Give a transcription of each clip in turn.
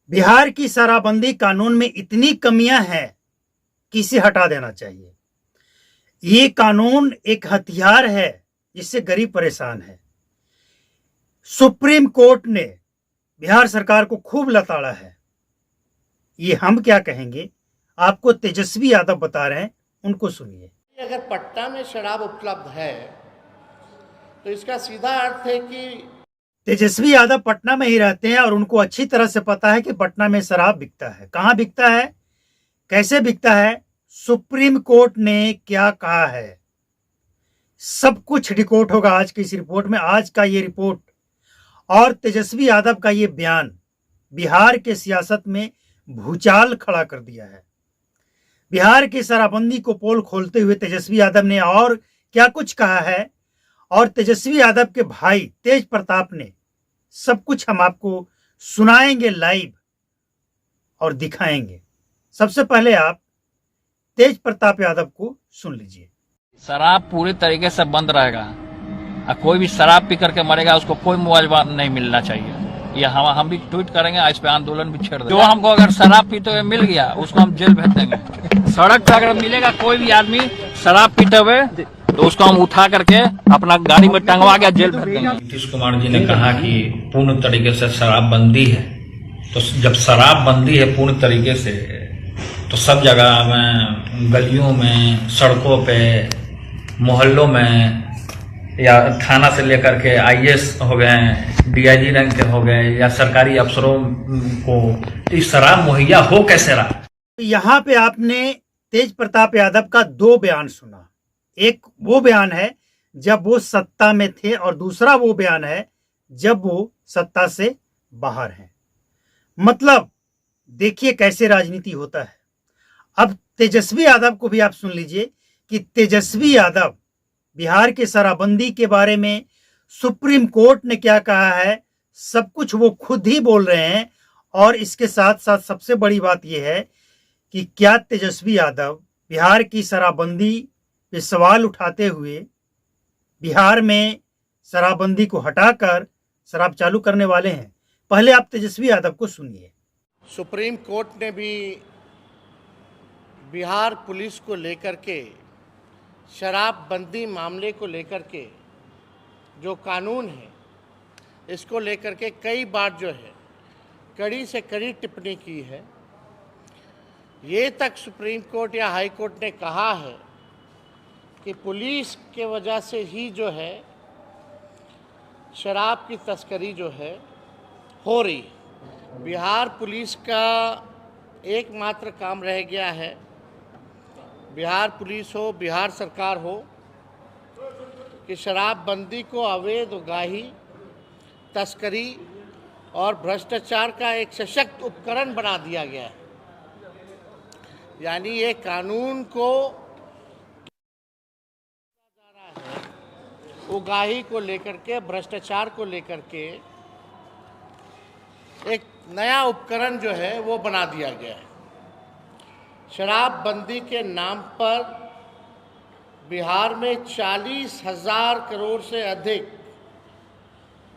बिहार की शराबबंदी कानून में इतनी कमियां हैं कि इसे हटा देना चाहिए। ये कानून एक हथियार है जिससे गरीब परेशान है। सुप्रीम कोर्ट ने बिहार सरकार को खूब लताड़ा है। ये हम क्या कहेंगे, आपको तेजस्वी यादव बता रहे हैं, उनको सुनिए। अगर पटना में शराब उपलब्ध है तो इसका सीधा अर्थ है कि तेजस्वी यादव पटना में ही रहते हैं और उनको अच्छी तरह से पता है कि पटना में शराब बिकता है। कहां बिकता है, कैसे बिकता है, सुप्रीम कोर्ट ने क्या कहा है, सब कुछ रिकॉर्ड होगा आज की इस रिपोर्ट में। आज का ये रिपोर्ट और तेजस्वी यादव का ये बयान बिहार के सियासत में भूचाल खड़ा कर दिया है। बिहार की शराबबंदी को पोल खोलते हुए तेजस्वी यादव ने और क्या कुछ कहा है, और तेजस्वी यादव के भाई तेज प्रताप ने, सब कुछ हम आपको सुनाएंगे लाइव और दिखाएंगे। सबसे पहले आप तेज प्रताप यादव को सुन लीजिए। शराब पूरी तरीके से बंद रहेगा और कोई भी शराब पी करके मरेगा उसको कोई मुआवजा नहीं मिलना चाहिए। ये हम भी ट्वीट करेंगे, इस पे आंदोलन भी छेड़ देंगे। जो हमको अगर शराब पीते हुए मिल गया उसको हम जेल भेज देंगे। सड़क पर अगर मिलेगा कोई भी आदमी शराब पीते हुए तो उसको हम उठा करके अपना गाड़ी में टंगवा के जेल भेज देंगे। नीतीश कुमार जी ने कहा कि पूर्ण तरीके से शराबबंदी है, तो जब शराबबंदी है पूर्ण तरीके से तो सब जगह में, गलियों में, सड़कों पे, मोहल्लों में, या थाना से लेकर के आईएएस हो गए, डीआईजी रैंक के हो गए, या सरकारी अफसरों को शराब मुहैया हो कैसे रहा। यहाँ पे आपने तेज प्रताप यादव का दो बयान सुना। एक वो बयान है जब वो सत्ता में थे और दूसरा वो बयान है जब वो सत्ता से बाहर हैं। मतलब देखिए कैसे राजनीति होता है। अब तेजस्वी यादव को भी आप सुन लीजिए कि तेजस्वी यादव बिहार के शराबबंदी के बारे में सुप्रीम कोर्ट ने क्या कहा है, सब कुछ वो खुद ही बोल रहे हैं। और इसके साथ साथ सबसे बड़ी बात यह है कि क्या तेजस्वी यादव बिहार की शराबबंदी पे सवाल उठाते हुए बिहार में शराबबंदी को हटाकर शराब चालू करने वाले हैं। पहले आप तेजस्वी यादव को सुनिए। सुप्रीम कोर्ट ने भी बिहार पुलिस को लेकर के शराबबंदी मामले को लेकर के जो कानून है इसको लेकर के कई बार जो है कड़ी से कड़ी टिप्पणी की है। ये तक सुप्रीम कोर्ट या हाई कोर्ट ने कहा है कि पुलिस के वजह से ही जो है शराब की तस्करी जो है हो रही है। बिहार पुलिस का एकमात्र काम रह गया है, बिहार पुलिस हो, बिहार सरकार हो, कि शराबबंदी को अवैध उगाही, तस्करी और भ्रष्टाचार का एक सशक्त उपकरण बना दिया गया है। यानी ये कानून को उगाही को लेकर के, भ्रष्टाचार को लेकर के एक नया उपकरण जो है वो बना दिया गया है। शराबबंदी के नाम पर बिहार में 40,000 करोड़ से अधिक,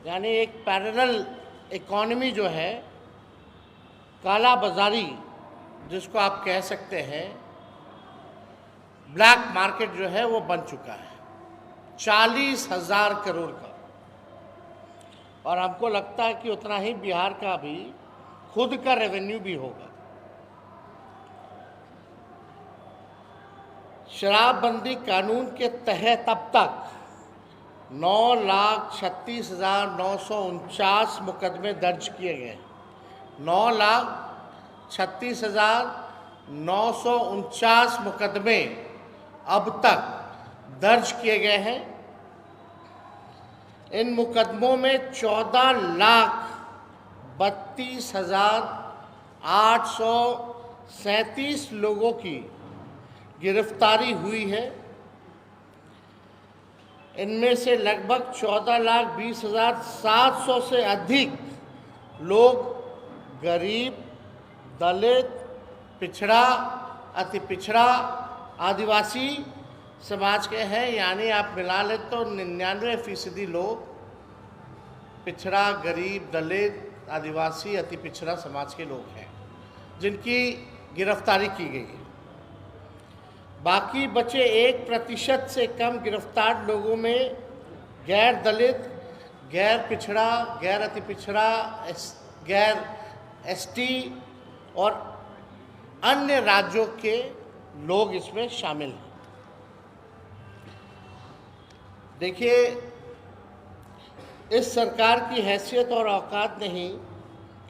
यानी एक पैरेलल इकोनॉमी जो है, काला बाजारी जिसको आप कह सकते हैं, ब्लैक मार्केट जो है वो बन चुका है 40,000 करोड़ का। और हमको लगता है कि उतना ही बिहार का भी खुद का रेवेन्यू भी होगा। शराबबंदी कानून के तहत अब तक 9,36,949 मुकदमे दर्ज किए गए। 9,36,949 मुकदमे अब तक दर्ज किए गए हैं। इन मुकदमों में 14,32,837 लोगों की गिरफ्तारी हुई है। इनमें से लगभग 14,20,700 से अधिक लोग गरीब, दलित, पिछड़ा, अति पिछड़ा, आदिवासी समाज के हैं। यानी आप मिला लें तो 99% लोग पिछड़ा, गरीब, दलित, आदिवासी अति पिछड़ा समाज के लोग हैं जिनकी गिरफ्तारी की गई है। बाकी बचे 1% से कम गिरफ्तार लोगों में गैर दलित, गैर पिछड़ा, गैर अति पिछड़ा, गैर एसटी और अन्य राज्यों के लोग इसमें शामिल हैं। देखिए, इस सरकार की हैसियत और औकात नहीं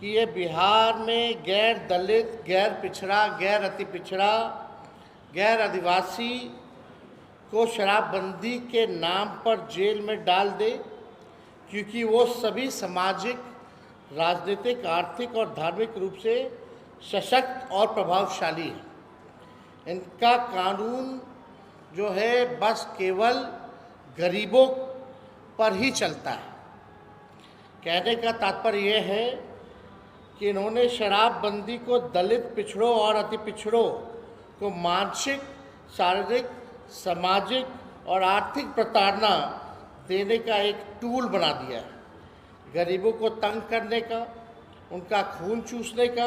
कि ये बिहार में गैर दलित, गैर पिछड़ा, गैर अति पिछड़ा, गैर आदिवासी को शराबबंदी के नाम पर जेल में डाल दे, क्योंकि वो सभी सामाजिक, राजनीतिक, आर्थिक और धार्मिक रूप से सशक्त और प्रभावशाली हैं। इनका कानून जो है बस केवल गरीबों पर ही चलता है। कहने का तात्पर्य यह है कि इन्होंने शराबबंदी को दलित पिछड़ों और अति पिछड़ों को मानसिक, शारीरिक, सामाजिक और आर्थिक प्रताड़ना देने का एक टूल बना दिया है। गरीबों को तंग करने का, उनका खून चूसने का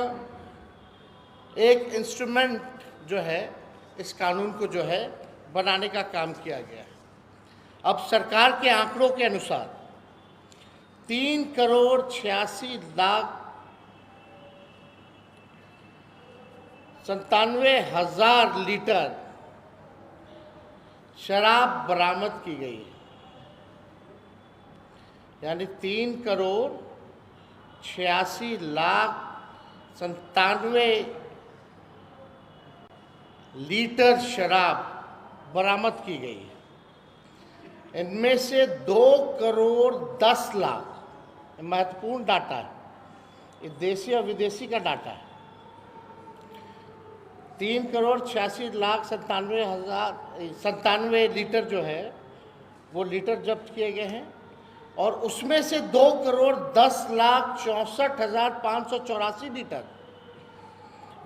एक इंस्ट्रूमेंट जो है इस कानून को जो है बनाने का काम किया गया है। अब सरकार के आंकड़ों के अनुसार 3,86,97,000 लीटर शराब बरामद की गई है। यानी 3,86,97,000 लीटर शराब बरामद की गई है। इनमें से 2,10,00,000, महत्वपूर्ण डाटा है, ये देशी और विदेशी का डाटा है। 3,86,97,000 लीटर जो है वो लीटर जब्त किए गए हैं और उसमें से 2,10,64,584 लीटर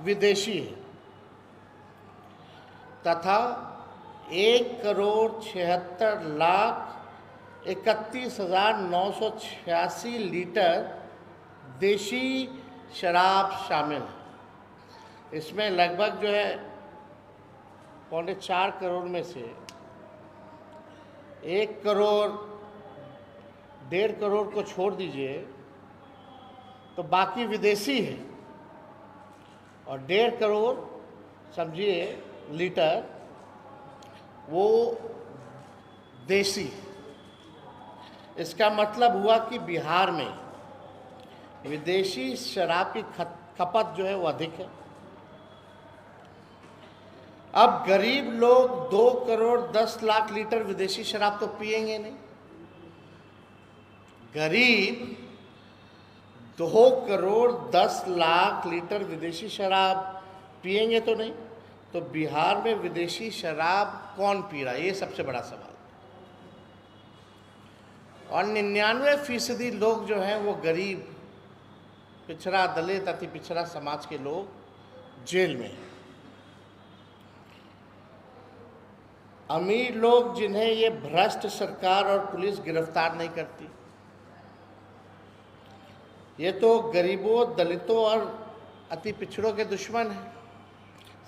विदेशी है तथा 1,76,31,986 लीटर देशी शराब शामिल है। इसमें लगभग जो है 3.25 करोड़ में से 1 करोड़ 1.5 करोड़ को छोड़ दीजिए तो बाकी विदेशी है और 1.5 करोड़ समझिए लीटर वो देसी। इसका मतलब हुआ कि बिहार में विदेशी शराब की खपत जो है वो अधिक है। अब गरीब लोग 2,10,00,000 लीटर विदेशी शराब तो पिएंगे नहीं। गरीब 2,10,00,000 लीटर विदेशी शराब पिएंगे तो नहीं, तो बिहार में विदेशी शराब कौन पी रहा है, ये सबसे बड़ा सवाल। और 99% लोग जो हैं वो गरीब, पिछड़ा, दलित, अति पिछड़ा समाज के लोग जेल में हैं। अमीर लोग जिन्हें ये भ्रष्ट सरकार और पुलिस गिरफ्तार नहीं करती, ये तो गरीबों, दलितों और अति पिछड़ों के दुश्मन हैं।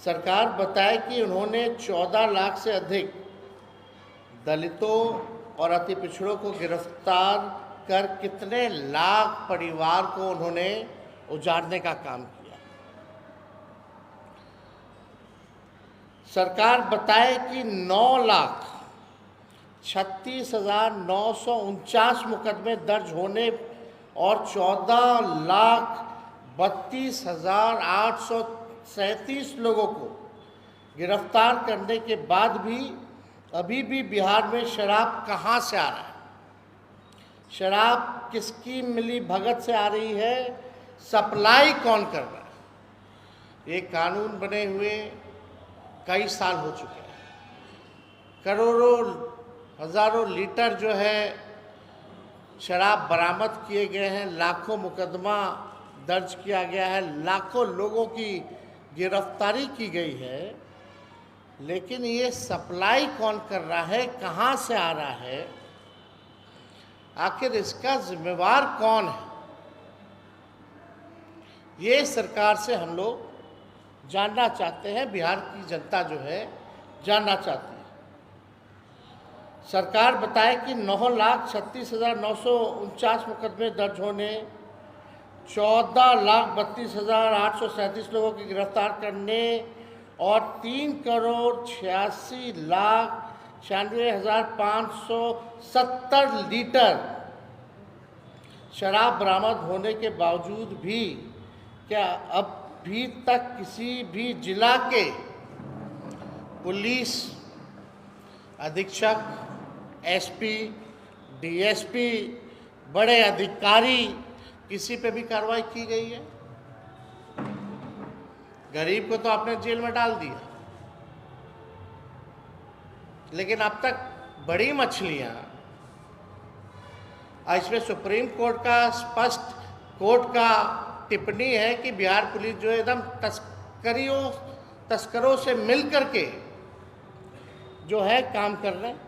सरकार बताए कि उन्होंने 14 लाख से अधिक दलितों और अति पिछड़ों को गिरफ्तार कर कितने लाख परिवार को उन्होंने उजाड़ने का काम किया। सरकार बताए कि 9,36,949 मुकदमे दर्ज होने और 14,32,837 लोगों को गिरफ्तार करने के बाद भी अभी भी बिहार में शराब कहाँ से आ रहा है, शराब किसकी मिली भगत से आ रही है, सप्लाई कौन कर रहा है। ये कानून बने हुए कई साल हो चुके हैं। करोड़ों, हजारों लीटर जो है शराब बरामद किए गए हैं, लाखों मुकदमा दर्ज किया गया है, लाखों लोगों की गिरफ्तारी की गई है, लेकिन ये सप्लाई कौन कर रहा है, कहाँ से आ रहा है, आखिर इसका जिम्मेवार कौन है, ये सरकार से हम लोग जानना चाहते हैं, बिहार की जनता जो है जानना चाहती है। सरकार बताए कि 9,36,949 मुकदमे दर्ज होने, 14,32,837 लोगों की गिरफ्तार करने और 3,96,96,570 लीटर शराब बरामद होने के बावजूद भी क्या अभी तक किसी भी जिला के पुलिस अधीक्षक, एसपी, डीएसपी, बड़े अधिकारी किसी पे भी कार्रवाई की गई है? गरीब को तो आपने जेल में डाल दिया, लेकिन अब तक बड़ी मछलियां, इसमें सुप्रीम कोर्ट का स्पष्ट कोर्ट का टिप्पणी है कि बिहार पुलिस जो है एकदम तस्करों से मिल करके जो है काम कर रहे हैं।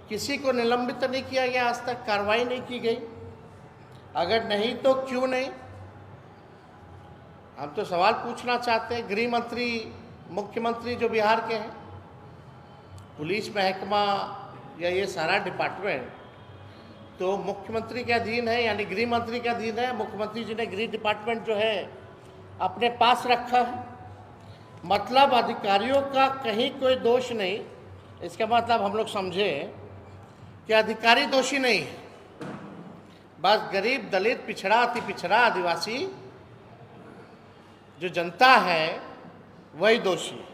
किसी को निलंबित नहीं किया गया, आज तक कार्रवाई नहीं की गई। अगर नहीं तो क्यों नहीं? हम तो सवाल पूछना चाहते हैं। गृह मंत्री, मुख्यमंत्री जो बिहार के हैं, पुलिस महकमा या ये सारा डिपार्टमेंट तो मुख्यमंत्री के अधीन है, यानी गृह मंत्री के अधीन है। मुख्यमंत्री जी ने गृह डिपार्टमेंट जो है अपने पास रखा है। मतलब अधिकारियों का कहीं कोई दोष नहीं। इसका मतलब हम लोग समझे कि अधिकारी दोषी नहीं है, बस गरीब, दलित, पिछड़ा, अति पिछड़ा, आदिवासी जो जनता है वही दोषी है।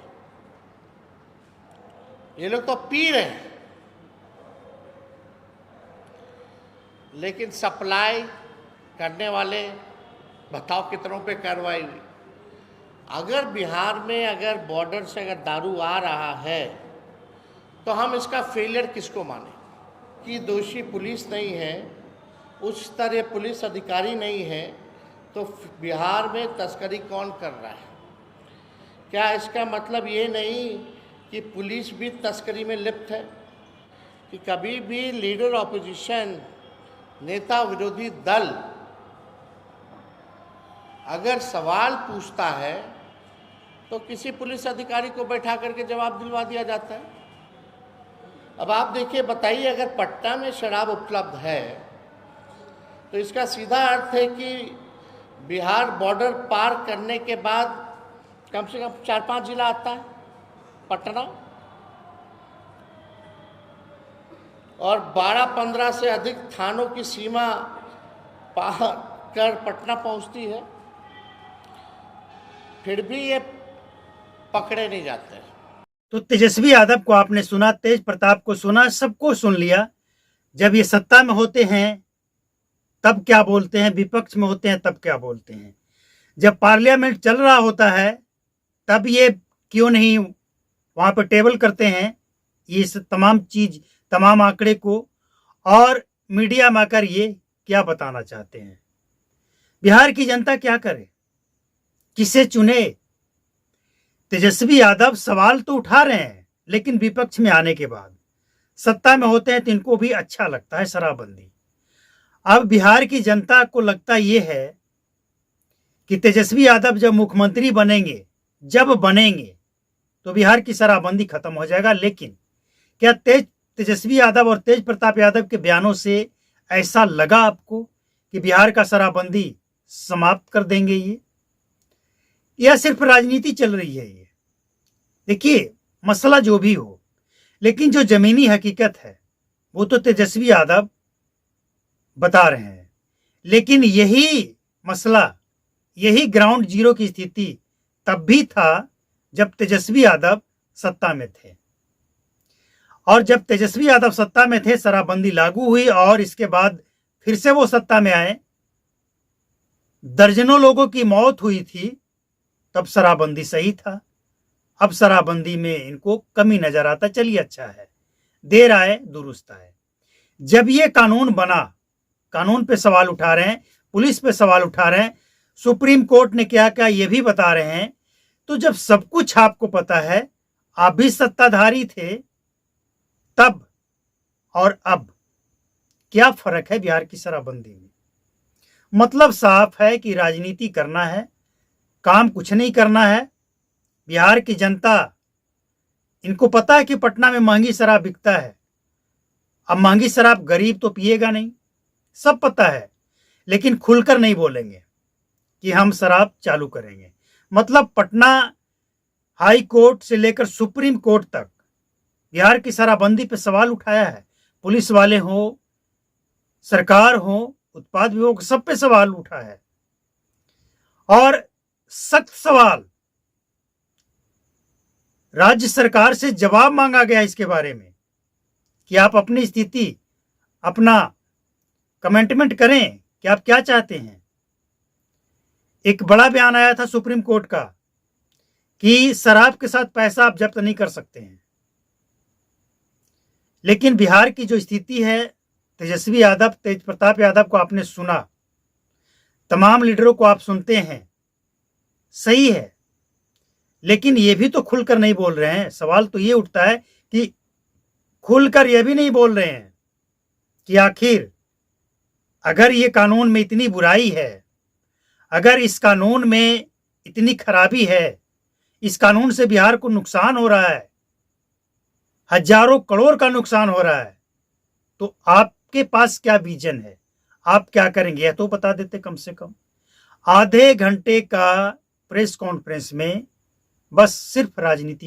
ये लोग तो पी रहे हैं, लेकिन सप्लाई करने वाले बताओ कितनों पे कार्रवाई हुई। अगर बिहार में अगर बॉर्डर से अगर दारू आ रहा है तो हम इसका फेलियर किसको माने? कि दोषी पुलिस नहीं है, उच्च स्तरीय पुलिस अधिकारी नहीं है, तो बिहार में तस्करी कौन कर रहा है? क्या इसका मतलब ये नहीं कि पुलिस भी तस्करी में लिप्त है? कि कभी भी लीडर ऑपोजिशन, नेता विरोधी दल अगर सवाल पूछता है तो किसी पुलिस अधिकारी को बैठा करके जवाब दिलवा दिया जाता है। अब आप देखिए, बताइए, अगर पटना में शराब उपलब्ध है तो इसका सीधा अर्थ है कि बिहार बॉर्डर पार करने के बाद कम से कम 4-5 जिला आता है, पटना, और 12-15 से अधिक थानों की सीमा पार कर पटना पहुंचती है, फिर भी ये पकड़े नहीं जाते हैं। तो तेजस्वी यादव को आपने सुना, तेज प्रताप को सुना, सबको सुन लिया। जब ये सत्ता में होते हैं तब क्या बोलते हैं, विपक्ष में होते हैं तब क्या बोलते हैं, जब पार्लियामेंट चल रहा होता है तब ये क्यों नहीं वहां पर टेबल करते हैं ये तमाम चीज, तमाम आंकड़े को, और मीडिया में आकर ये क्या बताना चाहते हैं? बिहार की जनता क्या करे, किसे चुने? तेजस्वी यादव सवाल तो उठा रहे हैं, लेकिन विपक्ष में आने के बाद सत्ता में होते हैं तो इनको भी अच्छा लगता है शराबबंदी। अब बिहार की जनता को लगता यह है कि तेजस्वी यादव जब मुख्यमंत्री बनेंगे, जब बनेंगे तो बिहार की शराबबंदी खत्म हो जाएगा। लेकिन क्या तेजस्वी यादव और तेज प्रताप यादव के बयानों से ऐसा लगा आपको कि बिहार का शराबबंदी समाप्त कर देंगे ये, या सिर्फ राजनीति चल रही है? ये देखिए, मसला जो भी हो, लेकिन जो जमीनी हकीकत है वो तो तेजस्वी यादव बता रहे हैं। लेकिन यही मसला, यही ग्राउंड जीरो की स्थिति तब भी था जब तेजस्वी यादव सत्ता में थे। और जब तेजस्वी यादव सत्ता में थे, शराबबंदी लागू हुई और इसके बाद फिर से वो सत्ता में आए, दर्जनों लोगों की मौत हुई थी, तब शराबबंदी सही था। अब शराबबंदी में इनको कमी नजर आता, चलिए अच्छा है, देर आए दुरुस्त आए। जब ये कानून बना, कानून पे सवाल उठा रहे हैं, पुलिस पे सवाल उठा रहे हैं, सुप्रीम कोर्ट ने क्या कहा ये भी बता रहे हैं। तो जब सब कुछ आपको पता है, आप भी सत्ताधारी थे तब और अब, क्या फर्क है बिहार की शराबबंदी में? मतलब साफ है कि राजनीति करना है, काम कुछ नहीं करना है। बिहार की जनता, इनको पता है कि पटना में महंगी शराब बिकता है। अब महंगी शराब गरीब तो पिएगा नहीं, सब पता है, लेकिन खुलकर नहीं बोलेंगे कि हम शराब चालू करेंगे। मतलब पटना हाई कोर्ट से लेकर सुप्रीम कोर्ट तक बिहार की शराबबंदी पे सवाल उठाया है। पुलिस वाले हो, सरकार हो, उत्पाद विभाग, सब पे सवाल उठा है और सख्त सवाल राज्य सरकार से जवाब मांगा गया इसके बारे में कि आप अपनी स्थिति, अपना कमेंटमेंट करें कि आप क्या चाहते हैं। एक बड़ा बयान आया था सुप्रीम कोर्ट का कि शराब के साथ पैसा आप जब्त नहीं कर सकते हैं। लेकिन बिहार की जो स्थिति है, तेजस्वी यादव, तेज प्रताप यादव को आपने सुना, तमाम लीडरों को आप सुनते हैं, सही है, लेकिन ये भी तो खुलकर नहीं बोल रहे हैं। सवाल तो ये उठता है कि खुलकर ये भी नहीं बोल रहे हैं कि आखिर अगर ये कानून में इतनी बुराई है, अगर इस कानून में इतनी खराबी है, इस कानून से बिहार को नुकसान हो रहा है, हजारों करोड़ का नुकसान हो रहा है, तो आपके पास क्या विजन है, आप क्या करेंगे, यह तो बता देते कम से कम। आधे घंटे का प्रेस कॉन्फ्रेंस में बस सिर्फ राजनीति